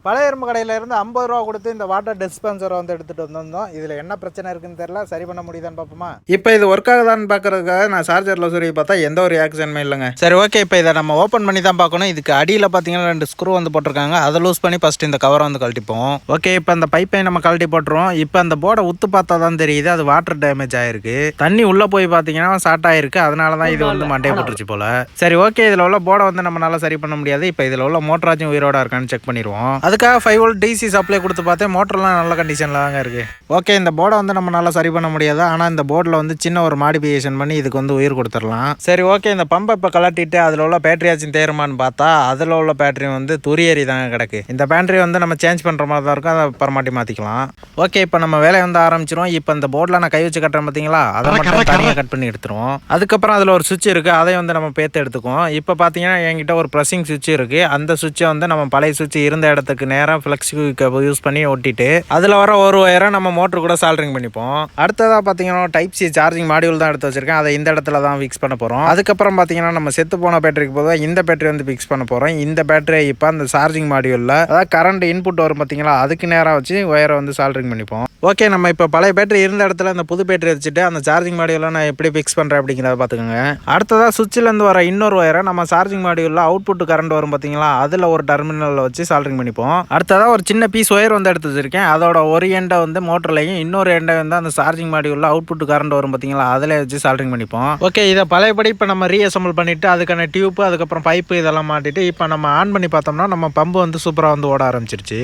பழைய இரும்பு கடையில இருந்து 50 ரூபா கொடுத்து இந்த வாட்டர் டிஸ்பென்சரை வந்து எடுத்துட்டு வந்திருந்தோம். இதுல என்ன பிரச்சனை இருக்குன்னு தெரியல, சரி பண்ண முடியுதான்னு பார்ப்போமா. இப்போ இது ஒர்க் ஆகுதான்னு பார்க்கறதுக்காக நான் சார்ஜர்ல சொல்லி பார்த்தா எந்த ஒரு ஆக்ஷனுமே இல்லைங்க. சரி ஓகே, இப்போ இதை நம்ம ஓப்பன் பண்ணி தான் பார்க்கணும். இதுக்கு அடியில் பார்த்தீங்கன்னா 2 ஸ்க்ரூ வந்து போட்டிருக்காங்க. அதை லூஸ் பண்ணி ஃபர்ஸ்ட் இந்த கவரை வந்து கழட்டிப்போம். ஓகே, இப்போ அந்த பைப்பை நம்ம கழட்டி போட்டுருவோம். இப்போ அந்த போர்டை உத்து பார்த்தா தான் தெரியுது அது வாட்டர் டேமேஜ் ஆயிருக்கு. தண்ணி உள்ள போய் பார்த்தீங்கன்னா ஷார்ட் ஆயிருக்கு. அதனால தான் இது வந்து மண்டையை போட்டுருச்சு போல. சரி ஓகே, இதில் உள்ள போர்டை வந்து நம்மளால சரி பண்ண முடியாது. இப்போ இதில் உள்ள மோட்டராச்சும் உயிரோட இருக்கான்னு செக் பண்ணிடுவோம். அதுக்காக 5 வோல்ட் டிசி சப்ளை கொடுத்து பார்த்தேன். மோட்டர்லாம் நல்ல கண்டிஷனில் தாங்க இருக்குது. ஓகே, இந்த போர்டை வந்து நம்மளால சரி பண்ண முடியாது. ஆனால் இந்த போர்டில் வந்து சின்ன ஒரு மாடிஃபிகேஷன் பண்ணி இதுக்கு வந்து உயிர் கொடுத்துடலாம். சரி ஓகே, இந்த பம்பை இப்போ கலட்டிட்டு அதில் உள்ள பேட்டரியாச்சும் தேருமான்னு பார்த்தா அதில் உள்ள பேட்டரி வந்து துரியறி தாங்க கிடக்கு. இந்த பேட்டரி வந்து நம்ம சேஞ்ச் பண்ணுற மாதிரி தான் இருக்கும். அதை பரமாட்டி மாற்றிக்கலாம். ஓகே, இப்போ நம்ம வேலையை வந்து ஆரம்பிச்சிரும். இப்போ இந்த போர்டில் நான் கை வச்சு கட்டுறேன் பார்த்தீங்களா, அதை மட்டும் தனியாக கட் பண்ணி எடுத்துருவோம். அதுக்கப்புறம் அதில் ஒரு சுவிட்ச் இருக்குது, அதை வந்து நம்ம பேத்து எடுத்துக்குவோம். இப்போ பார்த்தீங்கன்னா என்கிட்ட ஒரு ப்ரெஸ்ஸிங் சுவிட்ச் இருக்குது. அந்த சுவிட்சை வந்து நம்ம பழைய சுவிட்ச் இருந்த இடத்துக்கு நேராக ஃப்ளெக்ஸ் யூஸ் பண்ணி ஒட்டிட்டு அதில் வர ஒரு ஒயரை நம்ம மோட்டர் கூட சால்டரிங் பண்ணிப்போம். அடுத்ததாக பார்த்தீங்கன்னா டைப் சி சார்ஜிங் மாடியூல் தான் எடுத்து வச்சிருக்கேன். அதை இந்த இடத்துல தான் ஃபிக்ஸ் பண்ண போகிறோம். அதுக்கப்புறம் பார்த்தீங்கன்னா நம்ம செத்து போன பேட்டரிக்கு போதும் இந்த பேட்டரி வந்து ஃபிக்ஸ் பண்ண போகிறோம். இந்த பேட்டரியை இப்போ அந்த சார்ஜிங் மாடியூலில் அதாவது கரண்ட் இன்புட் வரும் பார்த்தீங்களா, அதுக்கு நேராக வச்சு ஒயரை வந்து சால்டரிங் பண்ணிப்போம். ஓகே, நம்ம இப்போ பழைய பேட்டரி இருந்த இடத்துல இந்த புது பேட்டரி வச்சுட்டு அந்த சார்ஜிங் மாடியூலில் நான் எப்படி ஃபிக்ஸ் பண்ணுறேன் அப்படிங்கிறத பார்த்துக்கோங்க. அடுத்ததாக சுவிட்சிலேருந்து வர இன்னொரு ஒயரை நம்ம சார்ஜிங் மாடியூலில் அவுட்புட் கரண்ட் வரும் பார்த்தீங்களா, அதில் ஒரு டெர்மினலில் வச்சு சால்டரிங் பண்ணிப்போம். அடுத்ததாக ஒரு சின்ன பீஸ் ஒயர் வந்து எடுத்து வச்சிருக்கேன். அதோட ஒரு எண்டை வந்து மோட்டர்லையும் இன்னொரு எண்டை வந்து அந்த சார்ஜிங் மாடியூலில் அவுட்புட் கரண்ட் வரும் பார்த்தீங்களா, அதில் வச்சு சால்டரிங் பண்ணிப்போம். ஓகே, இதை பழையபடி இப்போ நம்ம ரீஅசம்பிள் பண்ணிவிட்டு அதுக்கான டியூப்பு அதுக்கப்புறம் பைப்பு இதெல்லாம் மாட்டிட்டு இப்போ நம்ம ஆன் பண்ணி பார்த்தோம்னா நம்ம பம்பு வந்து சூப்பராக வந்து ஓட ஆரம்பிச்சிருச்சு.